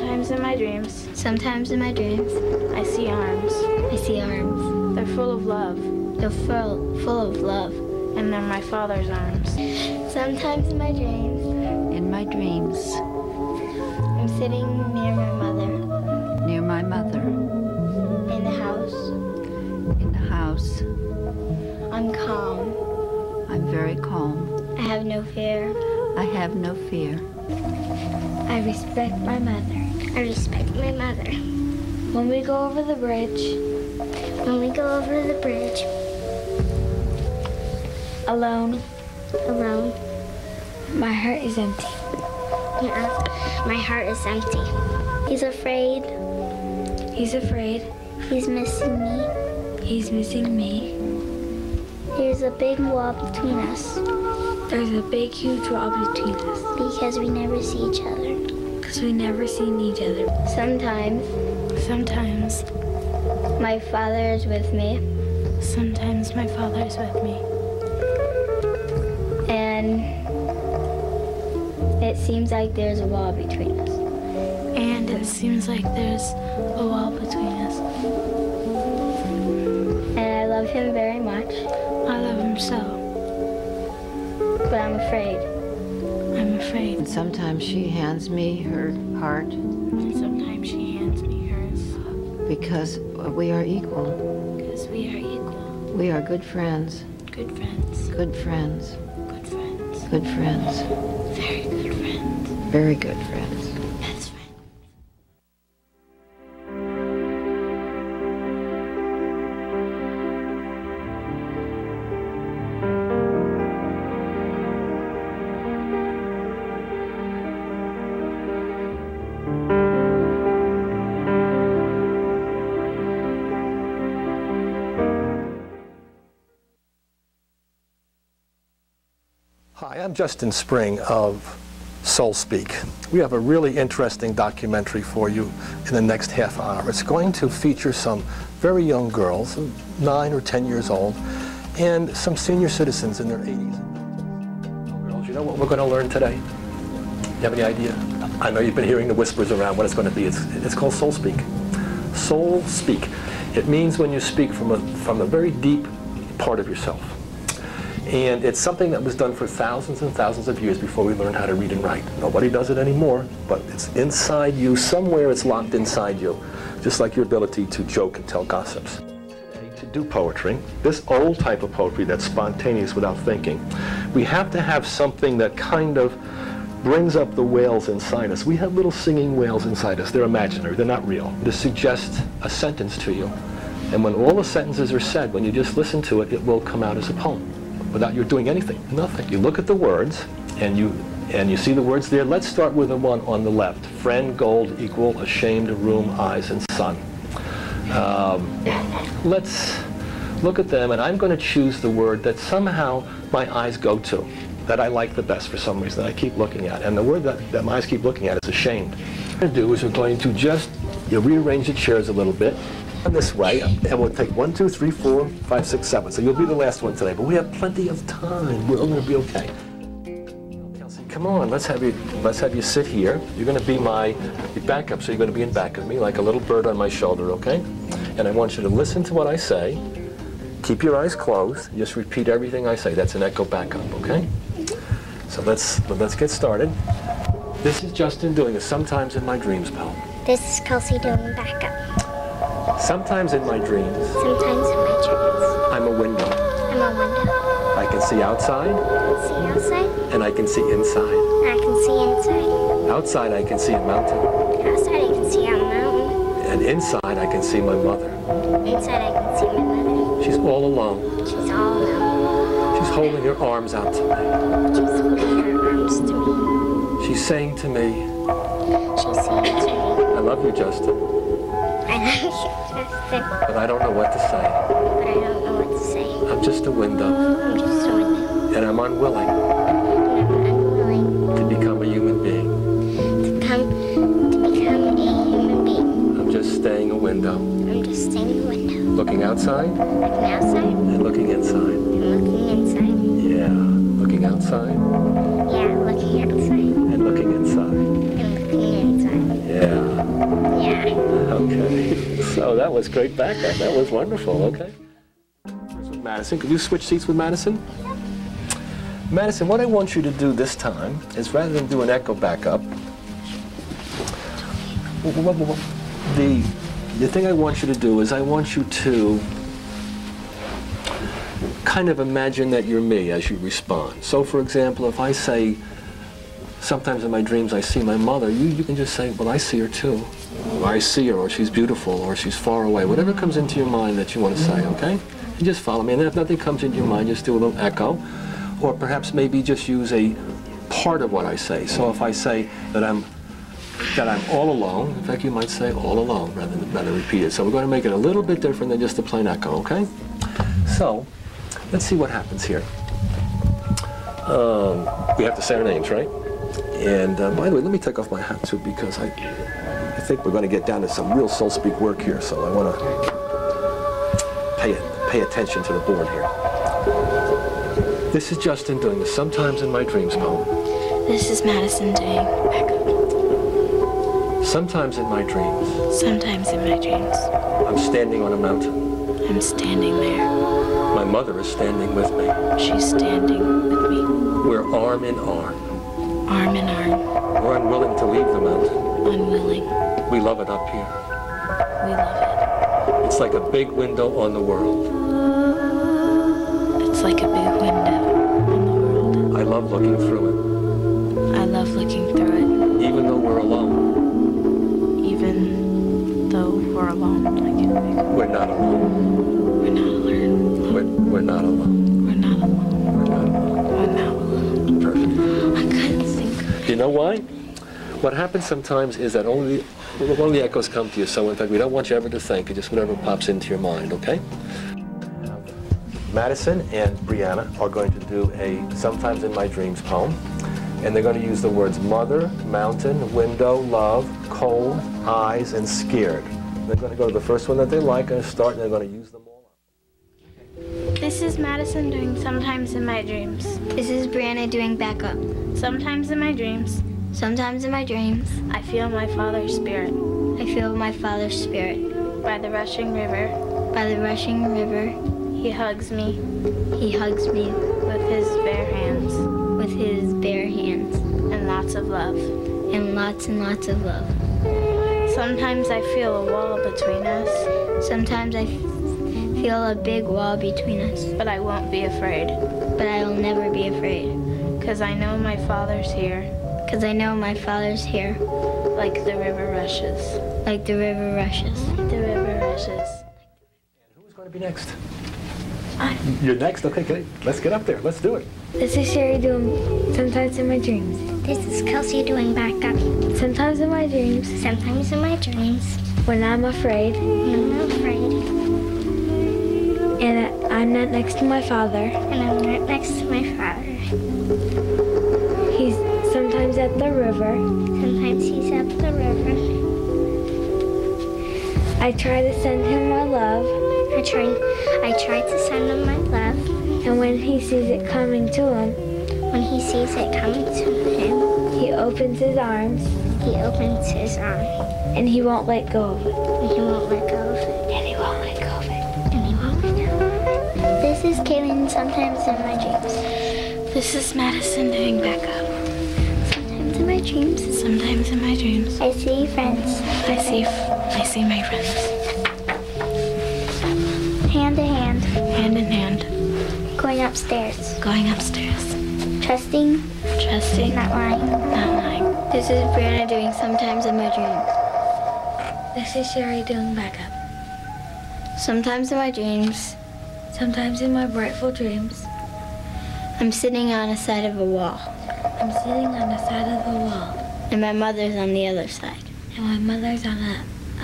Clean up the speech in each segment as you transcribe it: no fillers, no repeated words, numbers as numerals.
Sometimes in my dreams. Sometimes in my dreams. I see arms. I see arms. They're full of love. They're full of love. And they're my father's arms. Sometimes in my dreams. In my dreams. I'm sitting near my mother. Near my mother. In the house. In the house. I'm calm. I'm very calm. I have no fear. I have no fear. I respect my mother. I respect my mother. When we go over the bridge. When we go over the bridge. Alone. Alone. My heart is empty. Yeah, my heart is empty. He's afraid. He's afraid. He's missing me. He's missing me. There's a big wall between us. There's a big, huge wall between us. Because we never see each other. Because we never seen each other. Sometimes my father is with me. Sometimes my father is with me. And it seems like there's a wall between us. And it seems like there's a wall between us. And I love him very much. I love him so. But I'm afraid. I'm afraid. And sometimes she hands me her heart. And sometimes she hands me hers. Because we are equal. Because we are equal. We are good friends. Good friends. Good friends. Good friends. Good friends. Very good friends. Very good friends. Best friends. Hi, I'm Justin Spring of SOULSPEAK. We have a really interesting documentary for you in the next half hour. It's going to feature some very young girls, 9 or 10 years old, and some senior citizens in their 80s. Girls, you know what we're going to learn today? You have any idea? I know you've been hearing the whispers around what it's going to be. It's called SOULSPEAK. SOULSPEAK. It means when you speak from a very deep part of yourself. And it's something that was done for thousands and thousands of years before we learned how to read and write. Nobody does it anymore, but it's inside you. Somewhere it's locked inside you, just like your ability to joke and tell gossips. To do poetry, this old type of poetry that's spontaneous without thinking, we have to have something that kind of brings up the whales inside us. We have little singing whales inside us. They're imaginary, they're not real. To suggest a sentence to you. And when all the sentences are said, when you just listen to it, it will come out as a poem. Without you doing anything, nothing. You look at the words, and you see the words there. Let's start with the one on the left. Friend, gold, equal, ashamed, room, eyes, and sun. Let's look at them, and I'm going to choose the word that somehow my eyes go to, that I like the best for some reason, that I keep looking at. And the word that my eyes keep looking at is ashamed. What we're going to do is we're going to just rearrange the chairs a little bit. This way, and we'll take 1, 2, 3, 4, 5, 6, 7. So you'll be the last one today, but we have plenty of time. We're all going to be okay. Kelsey, come on, let's have you sit here. You're going to be my backup, so you're going to be in back of me, like a little bird on my shoulder, okay? And I want you to listen to what I say. Keep your eyes closed. Just repeat everything I say. That's an echo backup, okay? So let's get started. This is Justin doing a Sometimes in My Dreams poem. This is Kelsey doing backup. Sometimes in my dreams. Sometimes in my dreams. I'm a window. I'm a window. I can see outside. I can see outside. And I can see inside. And I can see inside. Outside I can see a mountain. Outside I can see a mountain. And inside I can see my mother. Inside I can see my mother. She's all alone. She's all alone. She's holding her arms out to me. She's holding her arms to me. She's saying to me, She's saying to me, I love you, Justin. I love you, Justin. But I don't know what to say. But I don't know what to say. I'm just a window. I'm just a window. And I'm unwilling And I'm unwilling to become a human being. to become a human being. I'm just staying a window. I'm just staying a window. Looking outside. Looking outside. And looking inside. And looking inside. Yeah. Looking outside. Yeah, looking outside. And looking inside. And looking inside. Yeah. Okay. So that was great backup. That was wonderful. Okay. First with Madison. Could you switch seats with Madison? Madison, what I want you to do this time is rather than do an echo backup, the thing I want you to do is I want you to kind of imagine that you're me as you respond. So for example, if I say, sometimes in my dreams I see my mother, you can just say, well, I see her too. Or I see her, or she's beautiful, or she's far away. Whatever comes into your mind that you want to say, okay? You just follow me. And then if nothing comes into your mind, just do a little echo. Or perhaps maybe just use a part of what I say. So if I say that I'm all alone, in fact you might say all alone rather than repeat it. So we're going to make it a little bit different than just a plain echo, okay? So let's see what happens here. We have to say our names, right? And by the way, let me take off my hat too, because I think we're going to get down to some real soul speak work here, so I want to pay attention to the board here. This is Justin doing the Sometimes in My Dreams poem. This is Madison doing backup. Sometimes in my dreams, Sometimes in my dreams, I'm standing on a mountain. I'm standing there. My mother is standing with me. She's standing with me, We're arm in arm. arm in arm, We're unwilling to leave the mountain. unwilling. We love it up here. We love It's like a big window on the world. it. It's like a big window on the world. I love looking through I love looking through it, even though we're alone. it, even though we're alone. We're not alone. We're not alone. We're not alone. We're not alone. We're not alone. We're not alone. Perfect. I couldn't think. You know why? What happens sometimes is that only the echoes come to you, so in fact we don't want you ever to think, just whatever pops into your mind, okay? Madison and Brianna are going to do a Sometimes in My Dreams poem, and they're going to use the words mother, mountain, window, love, cold, eyes, and scared. They're going to go to the first one that they like and start, and they're going to use them all up. This is Madison doing Sometimes in My Dreams. This is Brianna doing backup. Sometimes in my dreams, Sometimes in my dreams, I feel my Father's Spirit. I feel my Father's Spirit. By the rushing river, By the rushing river, He hugs me He hugs me with His bare hands with His bare hands and lots of love. and lots of love. Sometimes I feel a wall between us, Sometimes I feel a big wall between us, but I won't be afraid, but I'll never be afraid, 'cause I know my Father's here, 'cause I know my Father's here, like the river rushes. like the river rushes. The river rushes. And who's going to be next? I. You're next? Okay, great. Let's get up there. Let's do it. This is Sherry doing Sometimes in My Dreams. This is Kelsey doing backup. Sometimes in my dreams, Sometimes in my dreams, when I'm afraid I'm afraid, and I'm not next to my father, and I'm right next to my Father. he's sometimes at the river. Sometimes He's at the river. I try to send him my love, I try to send Him my love. and when he sees it coming to him, When He sees it coming to Him, he opens his arms, He opens His arms, and he won't let go of it. and He won't let go of it. And he won't let go of it. And He won't let go of it. This is Kaylin, Sometimes in my dreams. This is Madison doing backup. Sometimes in my dreams, Sometimes in my dreams, I see friends, I see my friends, hand to hand, hand in hand, going upstairs, going upstairs, trusting, trusting, not lying. not lying. This is Brianna doing Sometimes in my dreams. This is Sherry doing backup. Sometimes in my dreams, Sometimes in my brightful dreams, I'm sitting on the side of a wall, I'm sitting on the side of the wall, and my mother's on the other side. and my mother's on the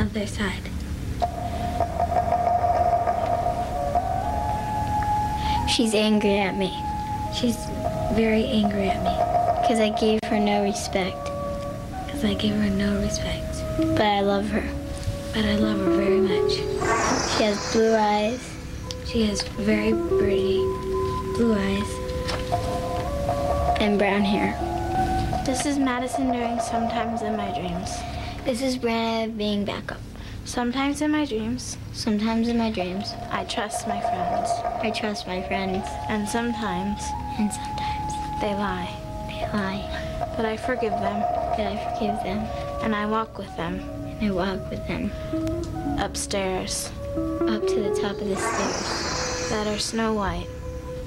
other side. She's angry at me She's very angry at me because I gave her no respect, because I give her no respect. but I love her. But I love her very much. She has blue eyes, She has very pretty blue eyes. and brown hair. This is Madison doing Sometimes in my dreams. This is Brianna being backup. Sometimes in my dreams, Sometimes in my dreams, I trust my friends. I trust my friends. And sometimes And sometimes they lie. they lie. But I forgive them. But I forgive them. And I walk with them. And I walk with them Upstairs. up to the top of the stairs That are snow white.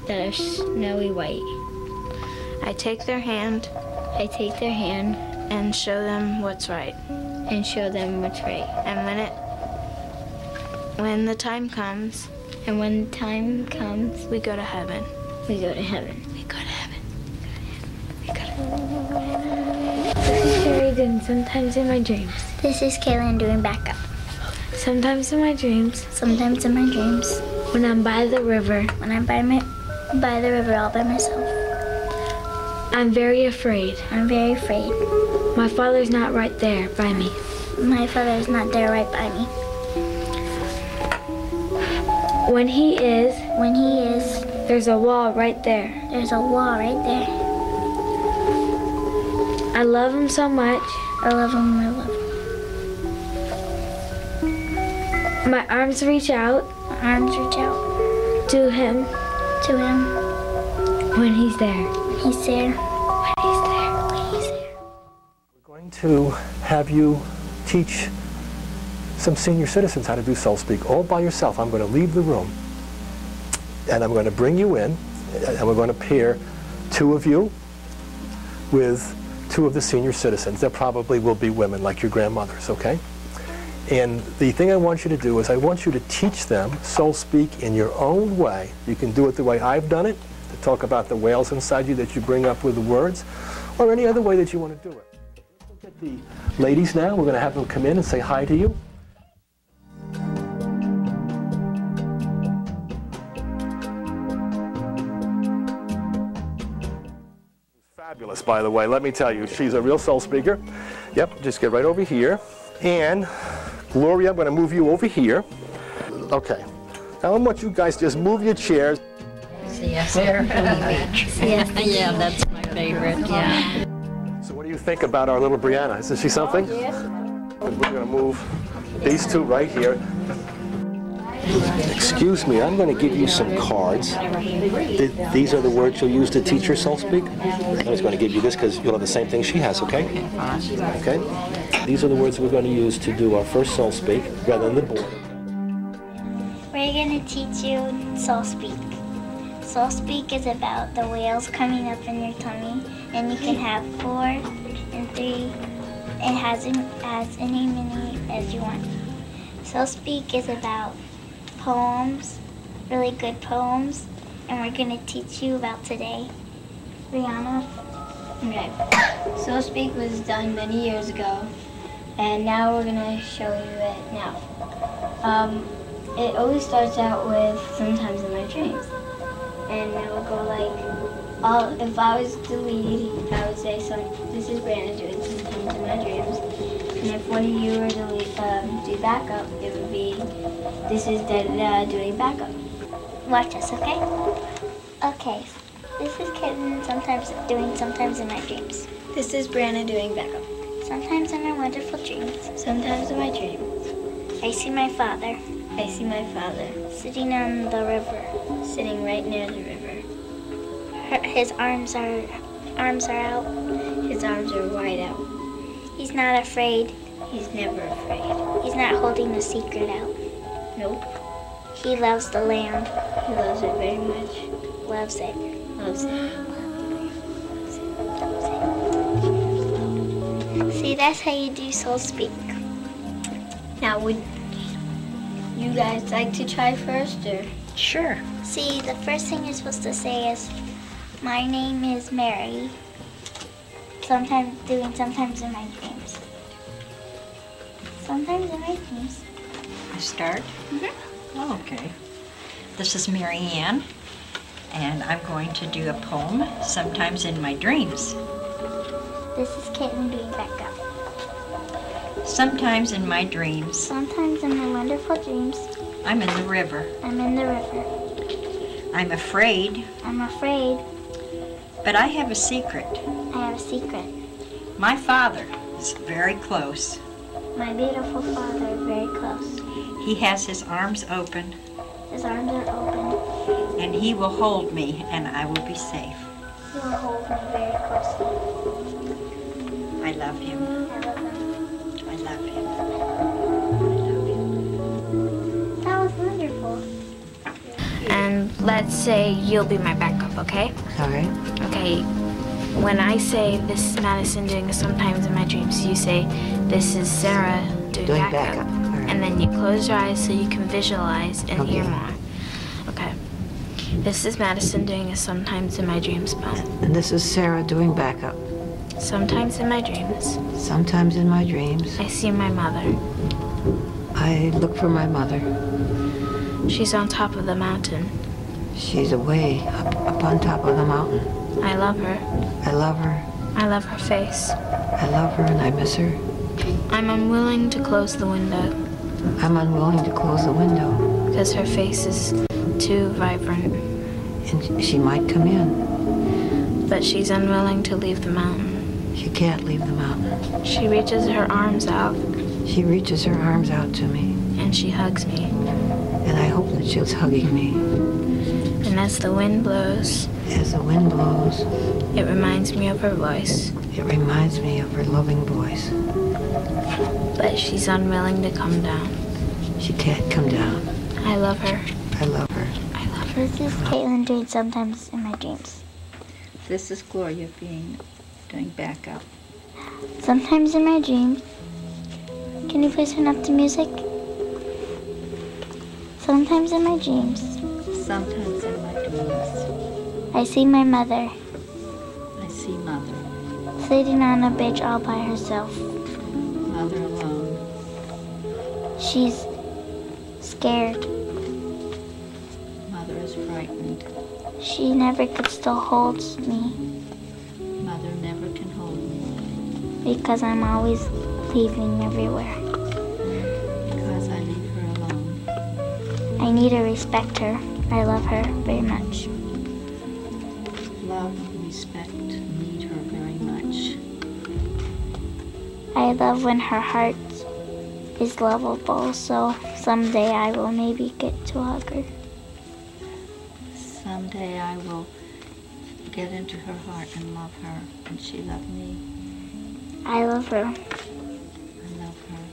that are snowy white. I take their hand. I take their hand And show them what's right. and show them what's right. And when the time comes, And when the time comes, we go to heaven. we go to heaven. We go to heaven. We go to heaven. This is Sherry doing sometimes in my dreams. This is Kaylin doing backup. Sometimes in my dreams, Sometimes in my dreams, when I'm by the river, when I'm by the river all by myself, I'm very afraid. I'm very afraid. My father's not right there by me. My father is not there right by me. When he is, When he is, there's a wall right there. there's a wall right there. I love him so much. I love him, I love him. My arms reach out My arms reach out to him to him. when he's there. He's there. When he's there. When he's there. We're going to have you teach some senior citizens how to do Soul Speak all by yourself. I'm going to leave the room and I'm going to bring you in and we're going to pair two of you with two of the senior citizens. There probably will be women like your grandmothers, okay? And the thing I want you to do is I want you to teach them Soul Speak in your own way. You can do it the way I've done it, to talk about the whales inside you that you bring up with the words, or any other way that you want to do it. Look at the ladies now. We're going to have them come in and say hi to you. Fabulous, by the way. Let me tell you, she's a real soul speaker. Yep, just get right over here. And Gloria, I'm going to move you over here. Okay. Now I want you guys to just move your chairs. Siesta. Yeah, that's my favorite. Yeah. So what do you think about our little Brianna? Isn't she something? Yes. We're going to move these two right here. Excuse me, I'm going to give you some cards. These are the words you'll use to teach her Soul Speak. I'm just going to give you this because you'll have the same thing she has, okay? Okay? These are the words we're going to use to do our first Soul Speak rather than the board. We're going to teach you Soul Speak. Soul Speak is about the whales coming up in your tummy, and you can have 4 and 3. It has as many as you want. Soul Speak is about poems, really good poems, and we're going to teach you about today. Rihanna? Okay. Soul Speak was done many years ago, and now we're gonna show you it now. It always starts out with sometimes in my dreams, and it will go like, if I was the lead, I would say, this is Brandon doing sometimes in my dreams, and if one of you were the lead, do backup, it would be, this is da-da-da doing backup. Watch us, okay? Okay, this is Kitten sometimes in my dreams. This is Brandon doing backup. Sometimes in my wonderful dreams, Sometimes in my dreams, I see my father I see my father sitting on the river. sitting right near the river. His arms are out. His arms are wide out. He's not afraid. He's never afraid. He's not holding a secret out. Nope. He loves the land. He loves it very much. Loves it. Loves it. See, that's how you do Soul Speak. Now, would you guys like to try first, or? Sure. See, the first thing you're supposed to say is, my name is Mary. Sometimes in my dreams. Sometimes in my dreams. I start? Mm-hmm. Oh, okay. This is Mary Ann, and I'm going to do a poem, Sometimes in My Dreams. This is Kitten doing backup. Sometimes in my dreams, Sometimes in my wonderful dreams, I'm in the river. I'm in the river. I'm afraid, I'm afraid. but I have a secret. I have a secret. My father is very close. my beautiful Father very close. He has his arms open, His arms are open. and he will hold me, and I will be safe. He will hold me very closely. I love him. I love him. I love him. That was wonderful. And let's say you'll be my backup, okay? All right. Okay, when I say this is Madison doing Sometimes in My Dreams, you say this is Sarah doing backup. All right. And then you close your eyes so you can visualize and hear Okay. more. Okay. This is Madison doing a Sometimes in My Dreams poem. And this is Sarah doing backup. Sometimes in my dreams, Sometimes in my dreams, I see my mother. I look for my mother. She's on top of the mountain. She's away up on top of the mountain. I love her. I love her. I love her face. I love her and I miss her. I'm unwilling to close the window I'm unwilling to close the window, because her face is too vibrant. and she might come in. But she's unwilling to leave the mountain. She can't leave the mountain. She reaches her arms out She reaches her arms out to me, and she hugs me. and I hope that she's hugging me. And as the wind blows, As the wind blows, it reminds me of her voice. it reminds me of her loving voice. But she's unwilling to come down. She can't come down. I love her. I love her. I love her. This is Caitlin doing Sometimes in My Dreams. This is Gloria doing backup. Sometimes in my dreams. Can you please turn up the music? Sometimes in my dreams, Sometimes in my dreams, I see my mother I see Mother. sitting on a bench all by herself. Mother alone. She's scared. Mother is frightened. She never could still hold me Mother never can hold me because I'm always leaving everywhere. because I leave her alone. I need to respect her. I love her very much. Love, respect, need her very much. I love when her heart is lovable, so someday I will maybe get to hug her. Someday I will get into her heart and love her, and she love me. I love her. I love her.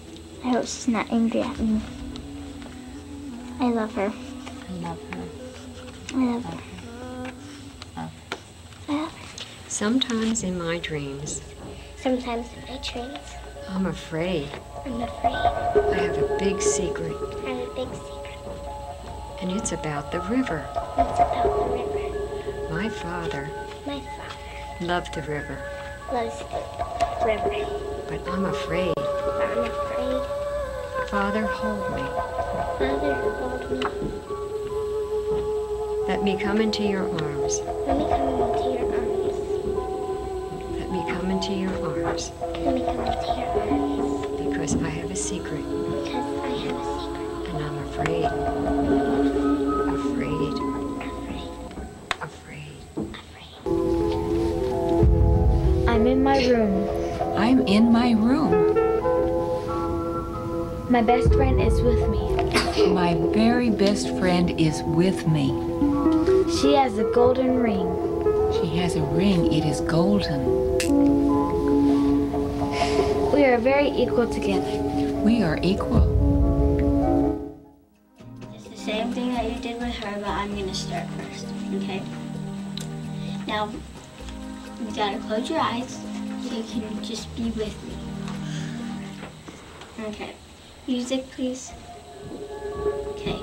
I hope she's not angry at me. I love her. I love her. I love her. Love her. I love her. Sometimes in my dreams, Sometimes in my dreams, I'm afraid. I'm afraid. I have a big secret, I have a big secret. and it's about the river. It's about the river. My father My father loved the river, loves the river. but I'm afraid. I'm afraid. Father, hold me. Father, hold me. Let me come into your arms. Let me come into your arms. Let me come into your arms, Let me come into your arms. because I have a secret, Because I have a secret. and I'm afraid. Afraid. Afraid. Afraid. I'm in my room. I'm in my room. My best friend is with me. My very best friend is with me. She has a golden ring. She has a ring. It is golden. We are very equal together. We are equal. It's the same thing that you did with her, but I'm going to start first, okay? Now, you gotta close your eyes so you can just be with me. Okay. Music, please. Okay.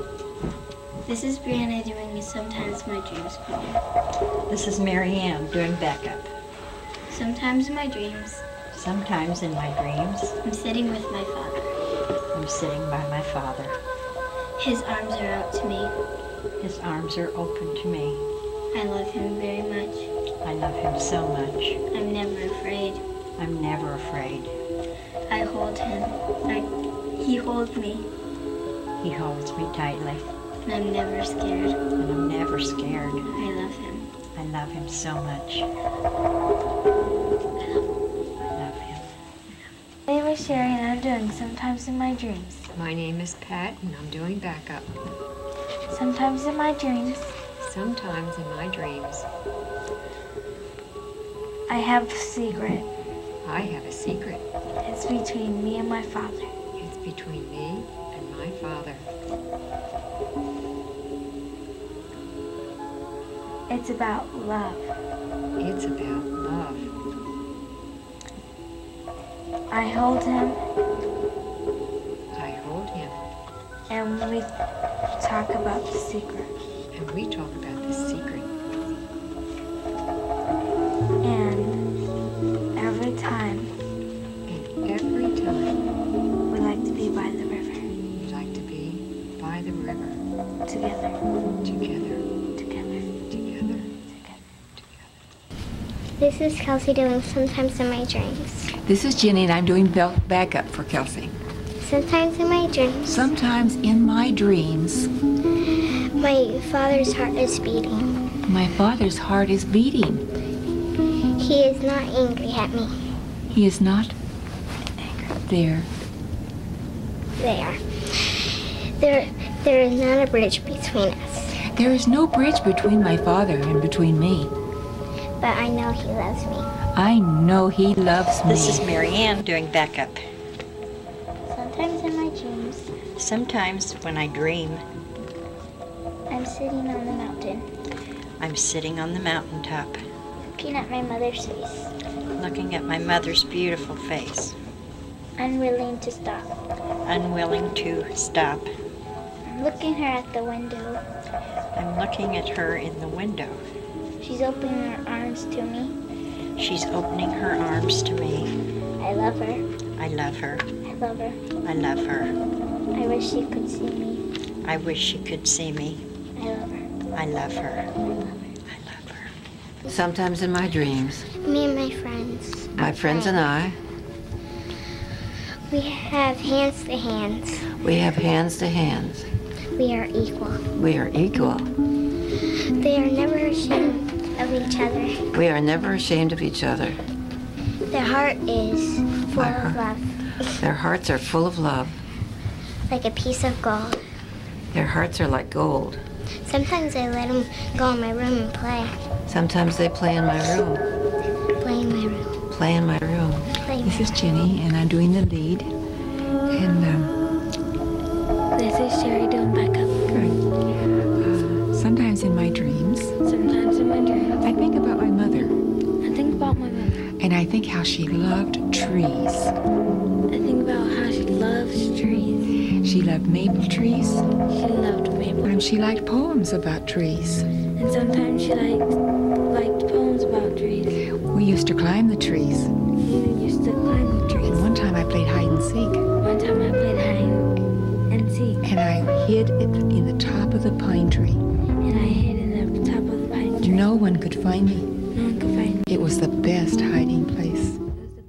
This is Brianna doing a Sometimes My Dreams poem. This is Marianne doing backup. Sometimes in my dreams, Sometimes in my dreams, I'm sitting with my father. I'm sitting by my father. His arms are out to me. His arms are open to me. I love him very much. I love him so much. I'm never afraid. I'm never afraid. I hold him. He holds me, He holds me tightly, and I'm never scared. and I'm never scared. I love him. I love him so much. I love him. My name is Sherry, and I'm doing Sometimes in My Dreams. My name is Pat, and I'm doing backup. Sometimes in my dreams, Sometimes in my dreams, I have a secret. I have a secret. It's between me and my father. It's between me and my father. It's about love. It's about love. I hold him I hold him, and we talk about the secret. and we talk about the secret. And every time And every time we like to be by the river. we like to be by the river, Together. together, Together. together, Together. This is Kelsey doing Sometimes in My Dreams. This is Jenny, and I'm doing backup for Kelsey. Sometimes in my dreams, Sometimes in my dreams, my father's heart is beating. my father's heart is beating. He is not angry at me. He is not there. There is not a bridge between us, There is no bridge between my father and between me. but I know he loves me. I know he loves me. This is Marianne doing backup. Sometimes in my dreams, Sometimes when I dream, I'm sitting on the mountain, I'm sitting on the mountaintop, looking at my mother's face, looking at my mother's beautiful face, unwilling to stop. unwilling to stop. I'm looking her at the window. I'm looking at her in the window. She's opening her arms to me. She's opening her arms to me. I love her. I love her. I love her. I love her. I wish she could see me. I wish she could see me. I love her. I love her. I love her. I love her. Sometimes in my dreams, Me and my friends. my friends and I, We have hands to hands. we have hands to hands. We are equal. We are equal. They are never ashamed of each other. We are never ashamed of each other. Their heart is full of love, Their hearts are full of love. like a piece of gold. Their hearts are like gold. Sometimes I let them go in my room and play. Sometimes they play in my room. Play in my room. Play in my room. Play in This my is Jenny, and I'm doing the lead. And This is Sherry doing backup. sometimes in my dreams, Sometimes in my dreams, I think about my mother, I think about my mother. and I think how she loved trees. I think about how she loves trees. She loved maple trees, She loved maple. and she liked poems about trees. And sometimes she liked poems about trees. We used to climb the trees. We used to climb the trees. And one time I played hide and seek, One time I played hide and seek, and I hid it in the top of the pine tree. and I hid in the top of the pine tree. No one could find me. No one could find me. It was the best hiding place. It was the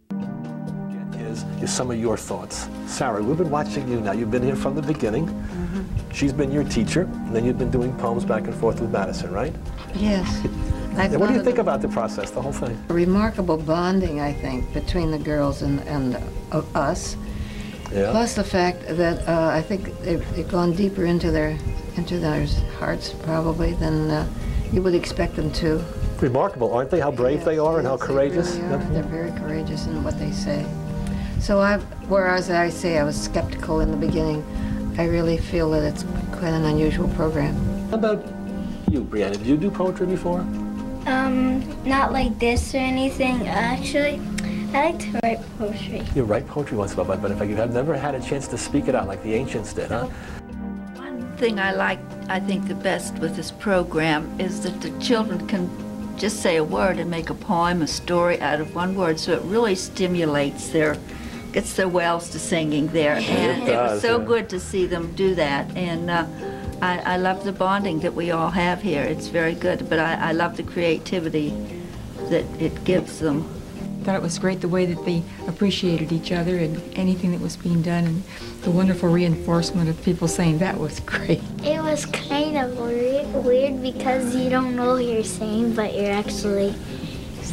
best. Is some of your thoughts. Sarah, we've been watching you now. You've been here from the beginning. She's been your teacher, and then you've been doing poems back and forth with Madison, right? Yes. And what do you think about the process, the whole thing? Remarkable bonding, I think, between the girls and us. Yeah. Plus the fact that I think they've gone deeper into their hearts probably than you would expect them to. Remarkable, aren't they? How brave they are and how Yes, courageous. They really are. They're very courageous in what they say. So whereas I say I was skeptical in the beginning, I really feel that it's quite an unusual program. How about you, Brianna? Did you do poetry before? Not like this or anything. Actually, I like to write poetry. You write poetry once in a while, but in fact, you have never had a chance to speak it out like the ancients did, huh? One thing I think the best with this program is that the children can just say a word and make a poem, a story out of one word, so it really stimulates gets their wells to singing there. And it was so good to see them do that. And I love the bonding that we all have here. It's very good, but I love the creativity that it gives them. I thought it was great the way that they appreciated each other and anything that was being done, and the wonderful reinforcement of people saying that was great. It was kind of weird because you don't know what you're saying, but you're actually,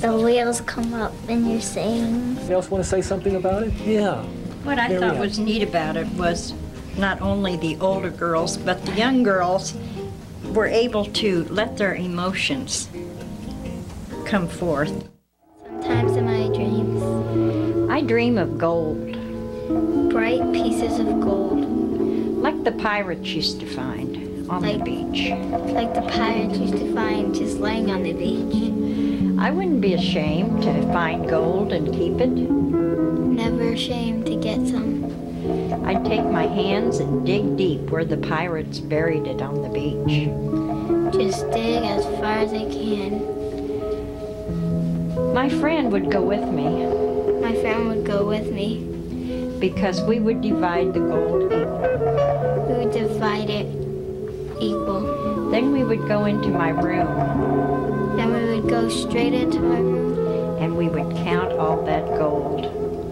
the wheels come up and you're saying. Anybody else want to say something about it? Yeah. What I thought was neat about it was not only the older girls, but the young girls were able to let their emotions come forth. Sometimes in my dreams, I dream of gold, bright pieces of gold, like the pirates used to find on the beach. like the pirates used to find just laying on the beach. I wouldn't be ashamed to find gold and keep it. Never ashamed to get some. I'd take my hands and dig deep where the pirates buried it on the beach. Just dig as far as I can. My friend would go with me My friend would go with me. because we would divide the gold equal. We would divide it equal. Then we would go into my room Then we would go straight into my room. and we would count all that gold.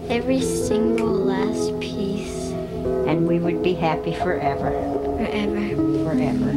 Every single last piece. And we would be happy forever. Forever. Forever.